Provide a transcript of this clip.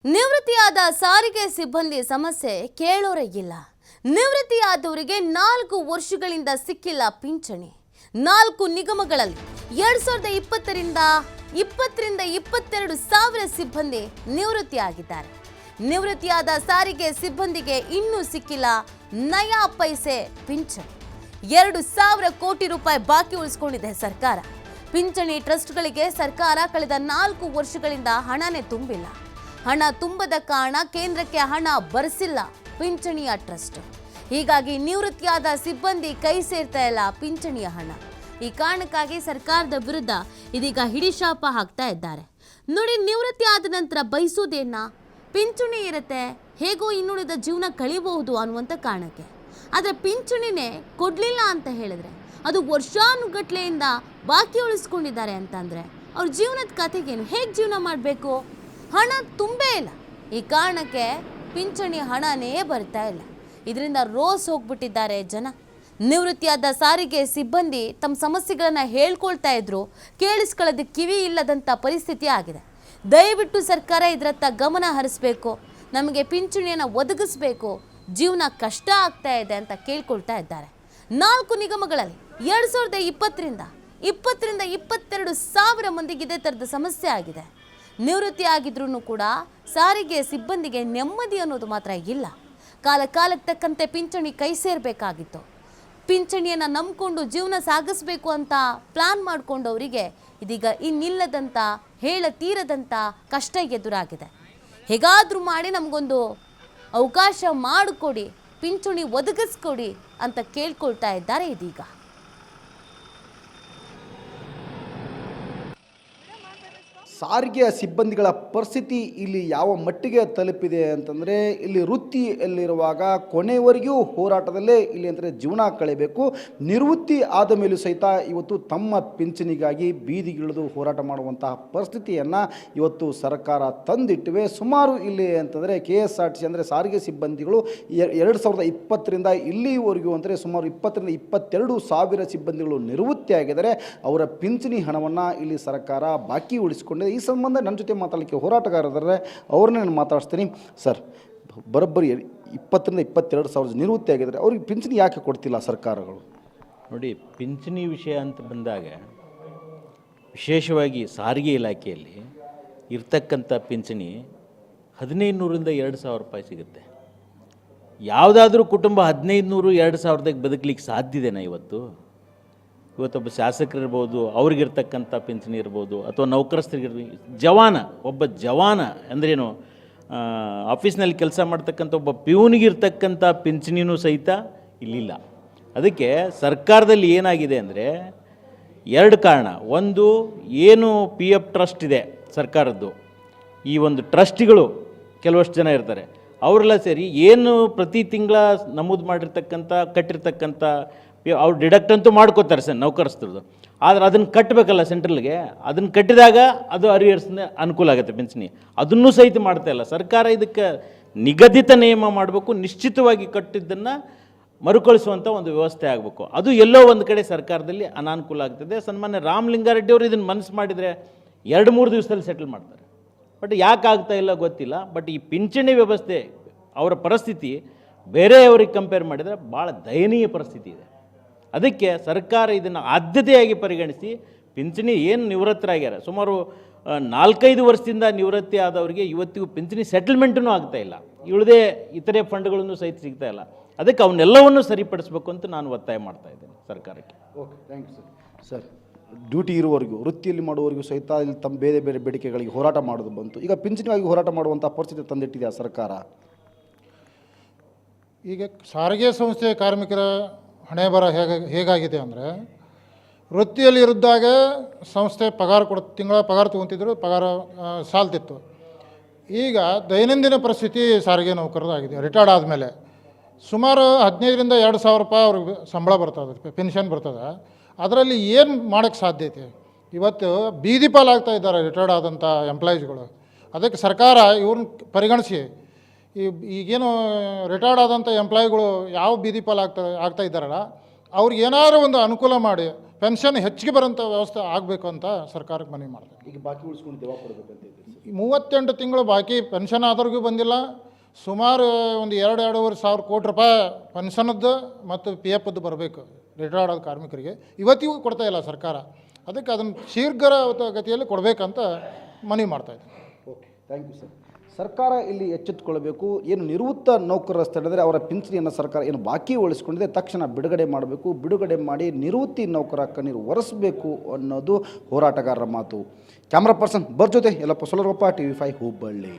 ನಿವೃತ್ತಿಯಾದ ಸಾರಿಗೆ ಸಿಬ್ಬಂದಿ ಸಮಸ್ಯೆ ಕೇಳೋರೇ ಇಲ್ಲ. ನಿವೃತ್ತಿಯಾದವರಿಗೆ 4 ವರ್ಷಗಳಿಂದ ಸಿಕ್ಕಿಲ್ಲ ಪಿಂಚಣಿ. 4 ನಿಗಮಗಳಲ್ಲಿ 2020ರಿಂದ 22 ಸಾವಿರ ಸಿಬ್ಬಂದಿ ನಿವೃತ್ತಿಯಾಗಿದ್ದಾರೆ. ನಿವೃತ್ತಿಯಾದ ಸಾರಿಗೆ ಸಿಬ್ಬಂದಿಗೆ ಇನ್ನೂ ಸಿಕ್ಕಿಲ್ಲ ನಯಾ ಪೈಸೆ ಪಿಂಚಣಿ. 2,000 ಕೋಟಿ ರೂಪಾಯಿ ಬಾಕಿ ಉಳಿಸಿಕೊಂಡಿದೆ ಸರ್ಕಾರ. ಪಿಂಚಣಿ ಟ್ರಸ್ಟ್ಗಳಿಗೆ ಸರ್ಕಾರ ಕಳೆದ 4 ವರ್ಷಗಳಿಂದ ಹಣನೇ ತುಂಬಿಲ್ಲ. ಹಣ ತುಂಬದ ಕಾರಣ ಕೇಂದ್ರಕ್ಕೆ ಹಣ ಬರಿಸಿಲ್ಲ ಪಿಂಚಣಿಯ ಟ್ರಸ್ಟ್. ಹೀಗಾಗಿ ನಿವೃತ್ತಿಯಾದ ಸಿಬ್ಬಂದಿ ಕೈ ಸೇರ್ತಾ ಇಲ್ಲ ಪಿಂಚಣಿಯ ಹಣ. ಈ ಕಾರಣಕ್ಕಾಗಿ ಸರ್ಕಾರದ ವಿರುದ್ಧ ಇದೀಗ ಹಿಡಿಶಾಪ ಹಾಕ್ತಾ ಇದ್ದಾರೆ. ನೋಡಿ, ನಿವೃತ್ತಿ ಆದ ನಂತರ ಬಯಸೋದೇನ ಪಿಂಚಣಿ ಇರುತ್ತೆ, ಹೇಗೋ ಇನ್ನುಳಿದ ಜೀವನ ಕಳಿಬಹುದು ಅನ್ನುವಂಥ ಕಾರಣಕ್ಕೆ. ಆದರೆ ಪಿಂಚಣಿನೇ ಕೊಡಲಿಲ್ಲ ಅಂತ ಹೇಳಿದ್ರೆ, ಅದು ವರ್ಷಾನುಗಟ್ಲೆಯಿಂದ ಬಾಕಿ ಉಳಿಸ್ಕೊಂಡಿದ್ದಾರೆ ಅಂತಂದರೆ ಅವ್ರ ಜೀವನದ ಕತೆಗೇನು, ಹೇಗೆ ಜೀವನ ಮಾಡಬೇಕು? ಹಣ ತುಂಬೇ ಇಲ್ಲ. ಈ ಕಾರಣಕ್ಕೆ ಪಿಂಚಣಿ ಹಣನೇ ಬರ್ತಾ ಇಲ್ಲ. ಇದರಿಂದ ರೋಸ್ ಹೋಗ್ಬಿಟ್ಟಿದ್ದಾರೆ ಜನ. ನಿವೃತ್ತಿಯಾದ ಸಾರಿಗೆ ಸಿಬ್ಬಂದಿ ತಮ್ಮ ಸಮಸ್ಯೆಗಳನ್ನು ಹೇಳ್ಕೊಳ್ತಾ ಇದ್ರು, ಕೇಳಿಸ್ಕೊಳ್ಳೋದು ಕಿವಿ ಇಲ್ಲದಂಥ ಪರಿಸ್ಥಿತಿ ಆಗಿದೆ. ದಯವಿಟ್ಟು ಸರ್ಕಾರ ಇದರತ್ತ ಗಮನ ಹರಿಸಬೇಕು, ನಮಗೆ ಪಿಂಚಣಿಯನ್ನು ಒದಗಿಸಬೇಕು, ಜೀವನ ಕಷ್ಟ ಆಗ್ತಾ ಇದೆ ಅಂತ ಕೇಳ್ಕೊಳ್ತಾ ಇದ್ದಾರೆ. 4 ನಿಗಮಗಳಲ್ಲಿ 2020ರಿಂದ 22 ಸಾವಿರ ಮಂದಿಗೆ ಇದೇ ಥರದ ಸಮಸ್ಯೆ ಆಗಿದೆ. ನಿವೃತ್ತಿ ಆಗಿದ್ರೂ ಕೂಡ ಸಾರಿಗೆ ಸಿಬ್ಬಂದಿಗೆ ನೆಮ್ಮದಿ ಅನ್ನೋದು ಮಾತ್ರ ಇಲ್ಲ. ಕಾಲಕ್ಕೆ ತಕ್ಕಂತೆ ಪಿಂಚಣಿ ಕೈ ಸೇರಬೇಕಾಗಿತ್ತು. ಪಿಂಚಣಿಯನ್ನು ನಂಬಿಕೊಂಡು ಜೀವನ ಸಾಗಿಸಬೇಕು ಅಂತ ಪ್ಲಾನ್ ಮಾಡಿಕೊಂಡವರಿಗೆ ಇದೀಗ ಇನ್ನಿಲ್ಲದಂಥ ಹೇಳತೀರದಂಥ ಕಷ್ಟ ಎದುರಾಗಿದೆ. ಹೇಗಾದರೂ ಮಾಡಿ ನಮಗೊಂದು ಅವಕಾಶ ಮಾಡಿಕೊಡಿ, ಪಿಂಚಣಿ ಒದಗಿಸ್ಕೊಡಿ ಅಂತ ಕೇಳ್ಕೊಳ್ತಾ ಇದ್ದಾರೆ ಇದೀಗ. ಸಾರಿಗೆಯ ಸಿಬ್ಬಂದಿಗಳ ಪರಿಸ್ಥಿತಿ ಇಲ್ಲಿ ಯಾವ ಮಟ್ಟಿಗೆ ತಲುಪಿದೆ ಅಂತಂದರೆ, ಇಲ್ಲಿ ವೃತ್ತಿಯಲ್ಲಿರುವಾಗ ಕೊನೆಯವರೆಗೂ ಹೋರಾಟದಲ್ಲೇ ಇಲ್ಲಿ ಅಂದರೆ ಜೀವನ ಕಳೆಯಬೇಕು. ನಿವೃತ್ತಿ ಆದ ಮೇಲೂ ಸಹಿತ ಇವತ್ತು ತಮ್ಮ ಪಿಂಚಣಿಗಾಗಿ ಬೀದಿಗಿಳಿದು ಹೋರಾಟ ಮಾಡುವಂತಹ ಪರಿಸ್ಥಿತಿಯನ್ನು ಇವತ್ತು ಸರ್ಕಾರ ತಂದಿಟ್ಟಿವೆ. ಸುಮಾರು ಇಲ್ಲಿ ಅಂತಂದರೆ KSRTC ಅಂದರೆ ಸಾರಿಗೆ ಸಿಬ್ಬಂದಿಗಳು 2020ರಿಂದ ಇಲ್ಲಿವರೆಗೂ ಅಂದರೆ ಸುಮಾರು 20ರಿಂದ 22 ಸಾವಿರ ಸಿಬ್ಬಂದಿಗಳು ನಿವೃತ್ತಿಯಾಗಿದ್ದಾರೆ. ಅವರ ಪಿಂಚಣಿ ಹಣವನ್ನು ಇಲ್ಲಿ ಸರ್ಕಾರ ಬಾಕಿ ಉಳಿಸಿಕೊಂಡಿದೆ. ಈ ಸಂಬಂಧ ನನ್ನ ಜೊತೆ ಮಾತಾಡಲಿಕ್ಕೆ ಹೋರಾಟಗಾರರೇ, ಅವ್ರನ್ನೇ ನಾನು ಮಾತಾಡಿಸ್ತೀನಿ. ಸರ್, ಬರೋಬ್ಬರಿ 20ರಿಂದ 22 ಸಾವಿರ ನಿವೃತ್ತಿ ಆಗಿದ್ದಾರೆ, ಅವ್ರಿಗೆ ಪಿಂಚಣಿ ಯಾಕೆ ಕೊಡ್ತಿಲ್ಲ ಸರ್ಕಾರಗಳು? ನೋಡಿ, ಪಿಂಚಣಿ ವಿಷಯ ಅಂತ ಬಂದಾಗ ವಿಶೇಷವಾಗಿ ಸಾರಿಗೆ ಇಲಾಖೆಯಲ್ಲಿ ಇರ್ತಕ್ಕಂಥ ಪಿಂಚಣಿ 1500ರಿಂದ 2000 ರೂಪಾಯಿ ಸಿಗುತ್ತೆ. ಯಾವುದಾದ್ರೂ ಕುಟುಂಬ 1500, 2000ದಾಗ ಬದುಕಲಿಕ್ಕೆ ಸಾಧ್ಯತೆನಾ? ಇವತ್ತೊಬ್ಬ ಶಾಸಕರಿರ್ಬೋದು, ಅವ್ರಿಗಿರ್ತಕ್ಕಂಥ ಪಿಂಚಣಿ ಇರ್ಬೋದು, ಅಥವಾ ನೌಕರಸ್ಥರಿಗಿರ್ಬೋದು, ಒಬ್ಬ ಜವಾನ ಅಂದ್ರೇನು, ಆಫೀಸ್ನಲ್ಲಿ ಕೆಲಸ ಮಾಡ್ತಕ್ಕಂಥ ಒಬ್ಬ ಪ್ಯೂನಿಗಿರ್ತಕ್ಕಂಥ ಪಿಂಚಣಿನೂ ಸಹಿತ ಇಲ್ಲಿಲ್ಲ. ಅದಕ್ಕೆ ಸರ್ಕಾರದಲ್ಲಿ ಏನಾಗಿದೆ ಅಂದರೆ 2 ಕಾರಣ. ಒಂದು, ಏನು PF ಟ್ರಸ್ಟ್ ಇದೆ ಸರ್ಕಾರದ್ದು, ಈ ಒಂದು ಟ್ರಸ್ಟಿಗಳು ಕೆಲವಷ್ಟು ಜನ ಇರ್ತಾರೆ, ಅವರೆಲ್ಲ ಸೇರಿ ಏನು ಪ್ರತಿ ತಿಂಗಳ ನಮೂದು ಮಾಡಿರ್ತಕ್ಕಂಥ ಕಟ್ಟಿರ್ತಕ್ಕಂಥ ಅವ್ರು ಡಿಡಕ್ಟ್ ಅಂತೂ ಮಾಡ್ಕೋತಾರೆ ಸರ್ ನೌಕರಸ್ಥರದ್ದು. ಆದರೆ ಅದನ್ನು ಕಟ್ಟಬೇಕಲ್ಲ ಸೆಂಟ್ರಲ್ಗೆ, ಅದನ್ನು ಕಟ್ಟಿದಾಗ ಅದು ಅರಿಯರ್ಸ್ನ ಅನುಕೂಲ ಆಗುತ್ತೆ ಪಿಂಚಣಿ. ಅದನ್ನೂ ಸಹಿತ ಮಾಡ್ತಾ ಇಲ್ಲ ಸರ್ಕಾರ. ಇದಕ್ಕೆ ನಿಗದಿತ ನಿಯಮ ಮಾಡಬೇಕು, ನಿಶ್ಚಿತವಾಗಿ ಕಟ್ಟಿದ್ದನ್ನು ಮರುಕಳಿಸುವಂಥ ಒಂದು ವ್ಯವಸ್ಥೆ ಆಗಬೇಕು. ಅದು ಎಲ್ಲೋ ಒಂದು ಕಡೆ ಸರ್ಕಾರದಲ್ಲಿ ಅನಾನುಕೂಲ ಆಗ್ತದೆ. ಸನ್ಮಾನ್ಯ ರಾಮಲಿಂಗಾರೆಡ್ಡಿ ಅವರು ಇದನ್ನು ಮನಸ್ಸು ಮಾಡಿದರೆ 2-3 ದಿವಸದಲ್ಲಿ ಸೆಟಲ್ ಮಾಡ್ತಾರೆ. ಬಟ್ ಯಾಕೆ ಆಗ್ತಾ ಇಲ್ಲ ಗೊತ್ತಿಲ್ಲ. ಬಟ್ ಈ ಪಿಂಚಣಿ ವ್ಯವಸ್ಥೆ, ಅವರ ಪರಿಸ್ಥಿತಿ ಬೇರೆಯವರಿಗೆ ಕಂಪೇರ್ ಮಾಡಿದರೆ ಭಾಳ ದಯನೀಯ ಪರಿಸ್ಥಿತಿ ಇದೆ. ಅದಕ್ಕೆ ಸರ್ಕಾರ ಇದನ್ನು ಆದ್ಯತೆಯಾಗಿ ಪರಿಗಣಿಸಿ ಪಿಂಚಣಿ ಏನು ನಿವೃತ್ತರಾಗ್ಯಾರ, ಸುಮಾರು 4-5 ವರ್ಷದಿಂದ ನಿವೃತ್ತಿ ಆದವರಿಗೆ ಇವತ್ತಿಗೂ ಪಿಂಚಣಿ ಸೆಟಲ್ಮೆಂಟೂ ಆಗ್ತಾಯಿಲ್ಲ, ಉಳಿದೇ ಇತರೆ ಫಂಡ್ಗಳನ್ನು ಸಹಿತ ಸಿಗ್ತಾ ಇಲ್ಲ. ಅದಕ್ಕೆ ಅವನ್ನೆಲ್ಲವನ್ನು ಸರಿಪಡಿಸಬೇಕು ಅಂತ ನಾನು ಒತ್ತಾಯ ಮಾಡ್ತಾ ಇದ್ದೇನೆ ಸರ್ಕಾರಕ್ಕೆ. Okay, thank you sir. Duty ಇರುವವರೆಗೂ, ವೃತ್ತಿಯಲ್ಲಿ ಮಾಡುವವರೆಗೂ ಸಹಿತ ಇಲ್ಲಿ ತಮ್ಮ ಬೇರೆ ಬೇರೆ ಬೇಡಿಕೆಗಳಿಗೆ ಹೋರಾಟ ಮಾಡೋದು ಬಂತು. ಈಗ ಪಿಂಚಣಿಗಾಗಿ ಹೋರಾಟ ಮಾಡುವಂಥ ಪರಿಸ್ಥಿತಿ ತಂದಿಟ್ಟಿದೆ ಸರ್ಕಾರ. ಈಗ ಸಾರಿಗೆ ಸಂಸ್ಥೆಯ ಕಾರ್ಮಿಕರ ಹಣೆ ಬರ ಹೇಗಾಗಿದೆ ಅಂದರೆ, ವೃತ್ತಿಯಲ್ಲಿ ಇರಿದ್ದಾಗ ಸಂಸ್ಥೆ ಪಗಾರ ತಿಂಗಳ ಪಗಾರ ತೊಗೊತಿದ್ರು, ಪಗಾರ ಸಾಲ್ತಿತ್ತು. ಈಗ ದೈನಂದಿನ ಪರಿಸ್ಥಿತಿ ಸಾರಿಗೆ ನೌಕರದಾಗಿದೆ. ರಿಟೈರ್ಡ್ ಆದಮೇಲೆ ಸುಮಾರು 15ರಿಂದ 2000 ರೂಪಾಯಿ ಅವ್ರಿಗೆ ಸಂಬಳ ಬರ್ತದೆ, ಪೆನ್ಷನ್ ಬರ್ತದೆ. ಅದರಲ್ಲಿ ಏನು ಮಾಡೋಕ್ಕೆ ಸಾಧ್ಯತೆ? ಇವತ್ತು ಬೀದಿ ಪಾಲಾಗ್ತಾ ಇದ್ದಾರೆ ರಿಟೈರ್ಡ್ ಆದಂಥ ಎಂಪ್ಲಾಯೀಸ್ಗಳು. ಅದಕ್ಕೆ ಸರ್ಕಾರ ಇವ್ರನ್ನ ಪರಿಗಣಿಸಿ ಈಗೇನು ರಿಟೈರ್ಡ್ ಆದಂಥ ಎಂಪ್ಲಾಯಿಗಳು ಯಾವ ಬೀದಿ ಪಾಲು ಆಗ್ತಾ ಇದ್ದಾರಲ್ಲ, ಅವ್ರಿಗೆ ಏನಾದರೂ ಒಂದು ಅನುಕೂಲ ಮಾಡಿ ಪೆನ್ಷನ್ ಹೆಚ್ಚಿಗೆ ಬರೋಂಥ ವ್ಯವಸ್ಥೆ ಆಗಬೇಕು ಅಂತ ಸರ್ಕಾರಕ್ಕೆ ಮನವಿ ಮಾಡಿದೆ. ಈಗ ಬಾಕಿ ಉಳಿಸ್ಕೊಂಡು ದೇವ ಕೊಡಬೇಕಂತ ಇದ್ದೀರಿ. 38 ತಿಂಗಳು ಬಾಕಿ ಪೆನ್ಷನ್ ಆದವ್ರಿಗೂ ಬಂದಿಲ್ಲ. ಸುಮಾರು ಒಂದು 2-2.5 ಸಾವಿರ ಕೋಟಿ ರೂಪಾಯಿ ಪೆನ್ಷನದ್ದು ಮತ್ತು ಪಿ ಎಫ್ದು ಬರಬೇಕು ರಿಟೈರ್ಡ್ ಆದ ಕಾರ್ಮಿಕರಿಗೆ. ಇವತ್ತಿಗೂ ಕೊಡ್ತಾ ಇಲ್ಲ ಸರ್ಕಾರ. ಅದಕ್ಕೆ ಅದನ್ನು ಶೀಘ್ರಗತಿಯಲ್ಲಿ ಕೊಡಬೇಕಂತ ಮನವಿ ಮಾಡ್ತಾಯಿದ್ದೀನಿ. Okay, thank you sir. ಸರ್ಕಾರ ಇಲ್ಲಿ ಎಚ್ಚೆತ್ತುಕೊಳ್ಬೇಕು. ಏನು ನಿವೃತ್ತ ನೌಕರರ ಸ್ಥಳದಲ್ಲಿ ಅವರ ಪಿಂಚಣಿಯನ್ನು ಸರ್ಕಾರ ಏನು ಬಾಕಿ ಉಳಿಸ್ಕೊಂಡಿದೆ ತಕ್ಷಣ ಬಿಡುಗಡೆ ಮಾಡಬೇಕು. ಬಿಡುಗಡೆ ಮಾಡಿ ನಿವೃತ್ತಿ ನೌಕರ ಕಣ್ಣೀರು ಒರೆಸಬೇಕು ಅನ್ನೋದು ಹೋರಾಟಗಾರರ ಮಾತು. ಕ್ಯಾಮ್ರಾ ಪರ್ಸನ್ ಜೊತೆ ಯಲ್ಲಪ್ಪ ಸೊಲರಪ್ಪ, TV5 ಹುಬ್ಬಳ್ಳಿ.